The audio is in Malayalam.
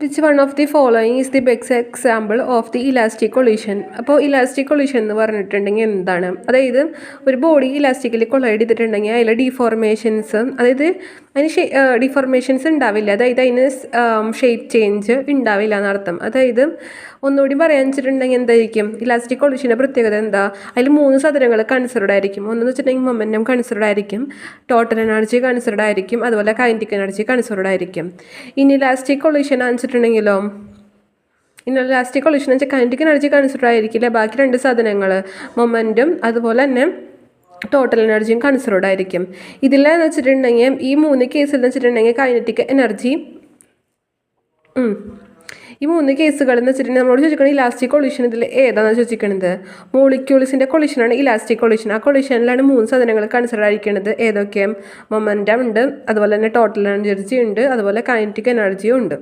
Which one of the following is the best example of the elastic collision. അപ്പോൾ ഇലാസ്റ്റിക് കൊളീഷൻ എന്ന് പറഞ്ഞിട്ടുണ്ടെങ്കിൽ എന്താണ്? അതായത് ഒരു ബോഡി ഇലാസ്റ്റിക്കലി കൊളൈഡ് ചെയ്തിട്ടുണ്ടെങ്കിൽ അതിൽ ഡിഫോർമേഷൻസ്, അതായത് അതിന് ഡിഫോർമേഷൻസ് ഉണ്ടാവില്ല, അതായത് അതിന് ഷേപ്പ് ചേഞ്ച് ഉണ്ടാവില്ല എന്നർത്ഥം. അതായത് ഒന്നുകൂടി പറയാൻ വെച്ചിട്ടുണ്ടെങ്കിൽ എന്തായിരിക്കും ഇലാസ്റ്റിക് കൊളീഷൻ്റെ പ്രത്യേകത എന്താ? അതിൽ 3 സാധനങ്ങൾ കൺസിഡർഡ് ആയിരിക്കും. ഒന്നെന്ന് വെച്ചിട്ടുണ്ടെങ്കിൽ മൊമെൻറ്റം കൺസിഡർഡ് ആയിരിക്കും, ടോട്ടൽ എനർജി കൺസിഡർഡ് ആയിരിക്കും, അതുപോലെ കൈനറ്റിക് എനർജി കൺസിഡർഡ് ആയിരിക്കും. ഇനി ഇലാസ്റ്റിക് കൊളീഷൻ വെച്ചിട്ടുണ്ടെങ്കിലോ, ഇലാസ്റ്റിക് കൊളീഷൻ വെച്ചാൽ കൈനറ്റിക് എനർജി കൺസിഡർ ആയിരിക്കില്ല, ബാക്കി 2 സാധനങ്ങൾ മൊമെൻറ്റും അതുപോലെ തന്നെ ടോട്ടൽ എനർജിയും കൺസിഡർഡ് ആയിരിക്കും. ഇതിലെന്ന് വെച്ചിട്ടുണ്ടെങ്കിൽ ഈ 3 കേസിൽ എന്ന് വെച്ചിട്ടുണ്ടെങ്കിൽ കൈനറ്റിക് എനർജി, ഈ 3 കേസുകൾ എന്ന് വെച്ചിട്ടുണ്ടെങ്കിൽ നമ്മളോട് ചോദിക്കുന്നത് ഇലാസ്റ്റിക് കൊളീഷൻ ഇതിൽ ഏതാണെന്ന് ചോദിക്കുന്നത്. മോളിക്യൂൾസിൻ്റെ കൊളീഷനാണ് ഇലാസ്റ്റിക് കൊളീഷൻ. ആ കൊളീഷനിലാണ് 3 സാധനങ്ങൾ കൺസിഡർ ആയിരിക്കുന്നത്. ഏതൊക്കെ? മൊമെൻറ്റം ഉണ്ട്, അതുപോലെ തന്നെ ടോട്ടൽ എനർജി ഉണ്ട്, അതുപോലെ കൈനറ്റിക് എനർജിയും ഉണ്ട്.